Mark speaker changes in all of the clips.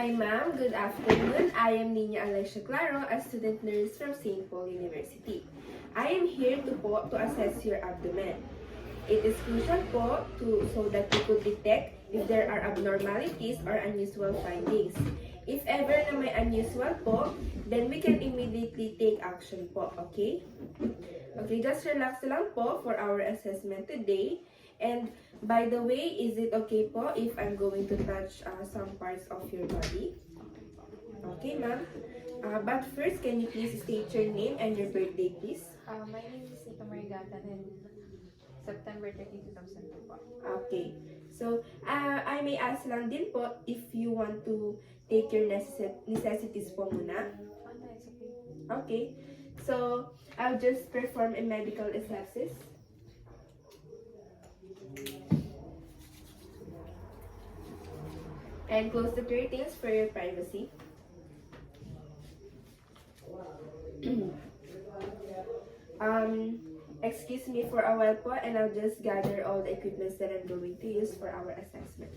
Speaker 1: Hi ma'am, good afternoon. I am Niña Alexia Claro, a student nurse from St. Paul University. I am here to assess your abdomen. It is crucial so that we could detect if there are abnormalities or unusual findings. If ever na may unusual po, then we can immediately take action po, okay? Okay, just relax lang po for our assessment today. And by the way, is it okay po if I'm going to touch some parts of your body? Okay, ma'am. But first, can you please state your name and your birthday, please?
Speaker 2: My name is Niña Marigatan and September 30, 2002 po.
Speaker 1: Okay. So, I may ask lang din po if you want to take your necessities po muna.
Speaker 2: Oh, no, it's okay.
Speaker 1: Okay. So, I'll just perform a medical assessment. And close the curtains for your privacy. Excuse me for a while po, and I'll just gather all the equipments that I'm going to use for our assessment.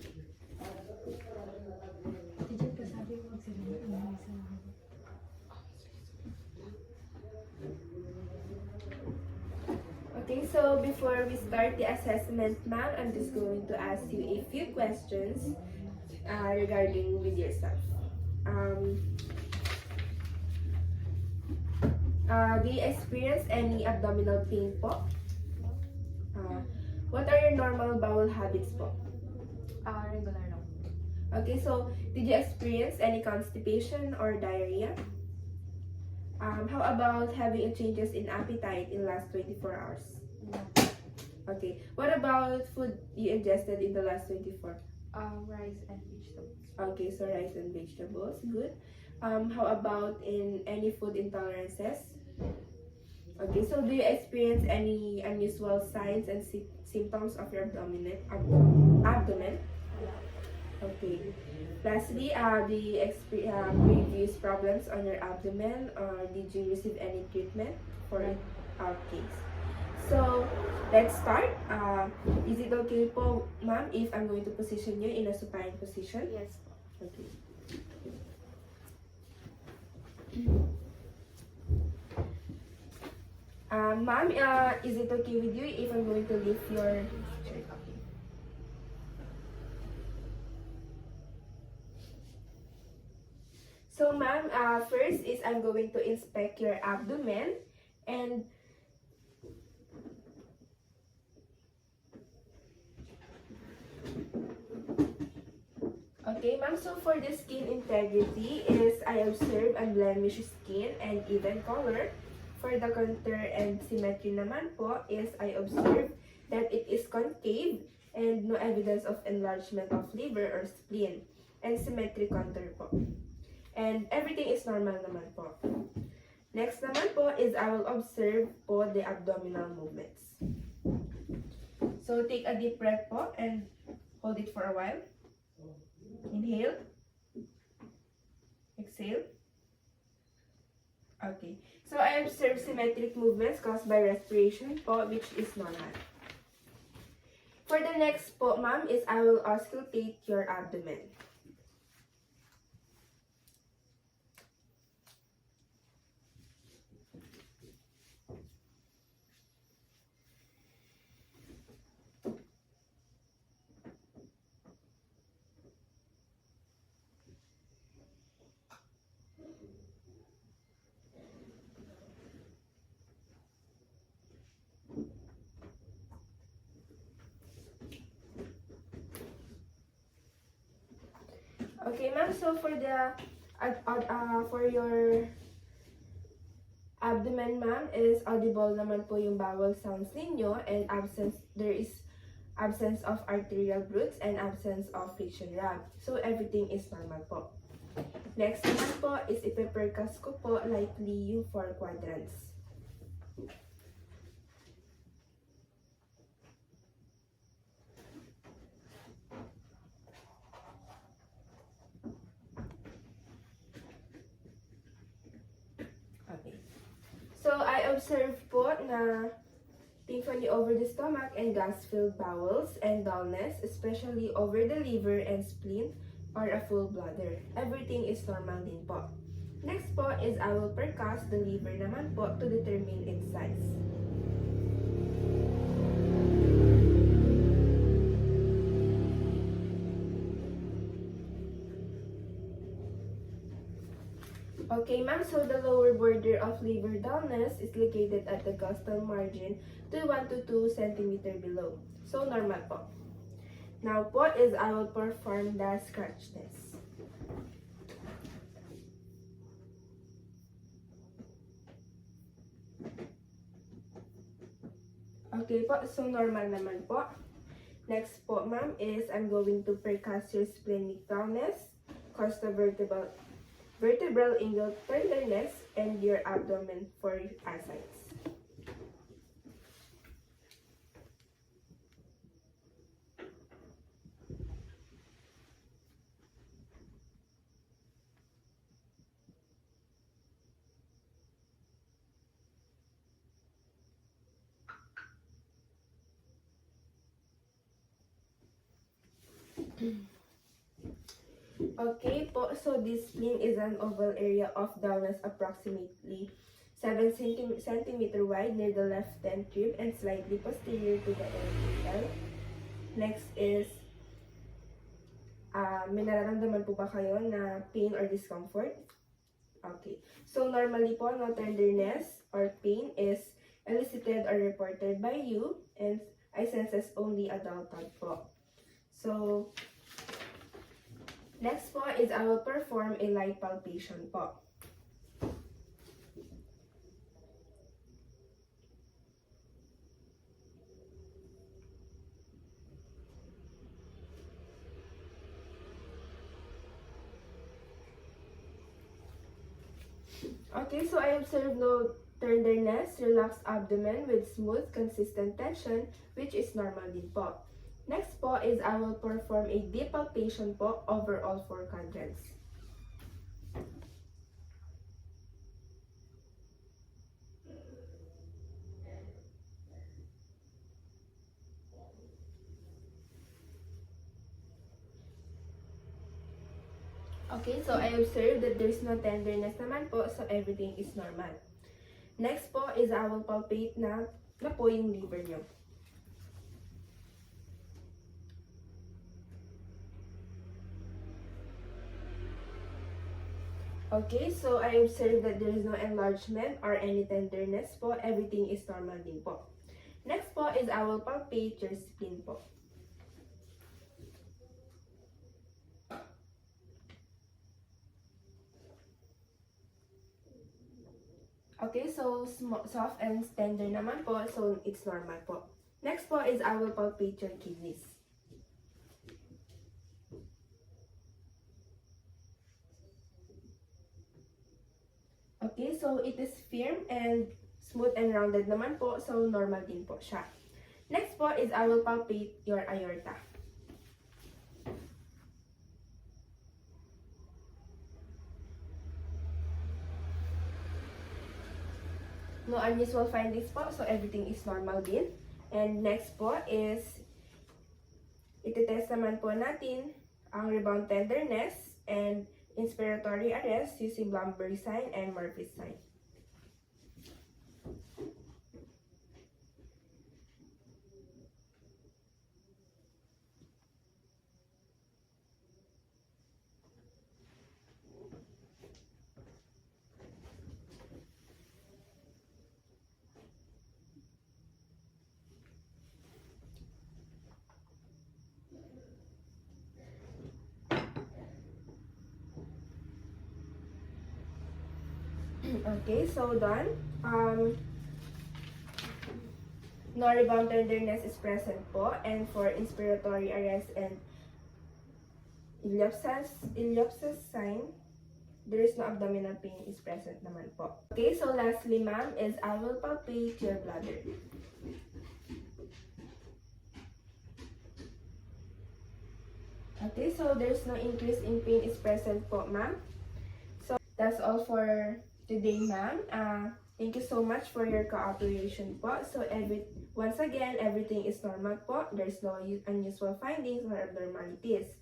Speaker 1: Okay, so before we start the assessment, ma'am, I'm just going to ask you a few questions regarding with yourself. Do you experience any abdominal pain po? What are your normal bowel habits po?
Speaker 2: Regular lang.
Speaker 1: Okay, so did you experience any constipation or diarrhea? How about having changes in appetite in last 24 hours?
Speaker 2: No.
Speaker 1: Okay, what about food you ingested in the last 24?
Speaker 2: Rice and vegetables.
Speaker 1: Okay, so rice and vegetables, good. How about in any food intolerances? Okay, so do you experience any unusual signs and symptoms of your abdomen? Okay. Lastly, do you experience previous problems on your abdomen, or did you receive any treatment for it? Okay. So, let's start. Is it okay po, ma'am, if I'm going to position you in a supine position?
Speaker 2: Yes po.
Speaker 1: Okay. Ma'am, is it okay with you if I'm going to lift your shirt? Okay. So, ma'am, first is I'm going to inspect your abdomen, and okay, ma'am, so for the skin integrity is I observe unblemished skin and even color. For the contour and symmetry naman po is I observe that it is concave and no evidence of enlargement of liver or spleen, and symmetric contour po. And everything is normal naman po. Next naman po is I will observe po the abdominal movements. So take a deep breath po and hold it for a while. Inhale. Exhale. Okay. So I observe symmetric movements caused by respiration po, which is normal. For the next po, ma'am, is I will auscultate your abdomen. Okay, ma'am. So for the for your abdomen, ma'am, is audible naman po yung bowel sounds ninyo, and there is absence of arterial roots and absence of friction rag. So everything is normal po. Next naman po is ipe-percuss ko po lightly yung 4 quadrants. So, I observe po na tympani over the stomach and gas-filled bowels and dullness, especially over the liver and spleen, or a full bladder. Everything is normal din po. Next po is I will percuss the liver naman po to determine its size. Okay, ma'am, so the lower border of liver dullness is located at the costal margin to 1 to 2 centimeter below. So, normal po. Now po is I will perform the scratch test. Okay po, so normal naman po. Next po, ma'am, is I'm going to percuss your splenic dullness, vertebral angle tenderness, and your abdomen for ascites. Okay po, so this spleen is an oval area of dullness approximately 7 centimeter wide near the left rib and slightly posterior to the LPL. Next is, may nararamdaman po ba kayo na pain or discomfort? Okay. So normally po, no tenderness or pain is elicited or reported by you, and I senses only adulthood po. So, next po is I will perform a light palpation po. Okay, so I observe no tenderness, relaxed abdomen with smooth, consistent tension, which is normal din po. Next po is I will perform a deep palpation po over all 4 quadrants. Okay, so I observe that there's no tenderness naman po, so everything is normal. Next po is I will palpate na po yung liver nyo. Okay, so I observe that there is no enlargement or any tenderness po. Everything is normal din po. Next po is I will palpate your spleen po. Okay, so soft and tender naman po, so it's normal po. Next po is I will palpate your kidneys. Okay, so it is firm and smooth and rounded naman po, so normal din po siya. Next po is I will palpate your aorta. No unusual findings po, so everything is normal din. And next po is, ititest naman po natin ang rebound tenderness and inspiratory arrest using Blumberg sign and Murphy's sign. Okay, so done. No rebound tenderness is present po, and for inspiratory arrest and iliopsis sign, there is no abdominal pain is present naman po. Okay, so lastly, ma'am, is I will palpate your bladder. Okay, so there's no increase in pain is present po, ma'am. So that's all for today, ma'am. Thank you so much for your cooperation po. So once again, everything is normal po. There's no unusual findings or abnormalities.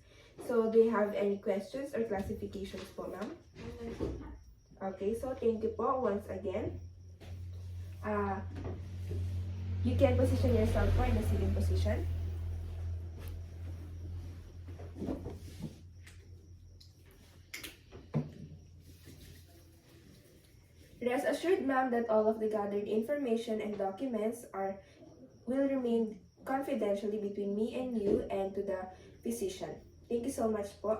Speaker 1: So, do you have any questions or classifications po, ma'am? Okay, so thank you po once again. You can position yourself po in the sitting position. Rest assured, ma'am, that all of the gathered information and documents will remain confidentially between me and you and to the physician. Thank you so much po.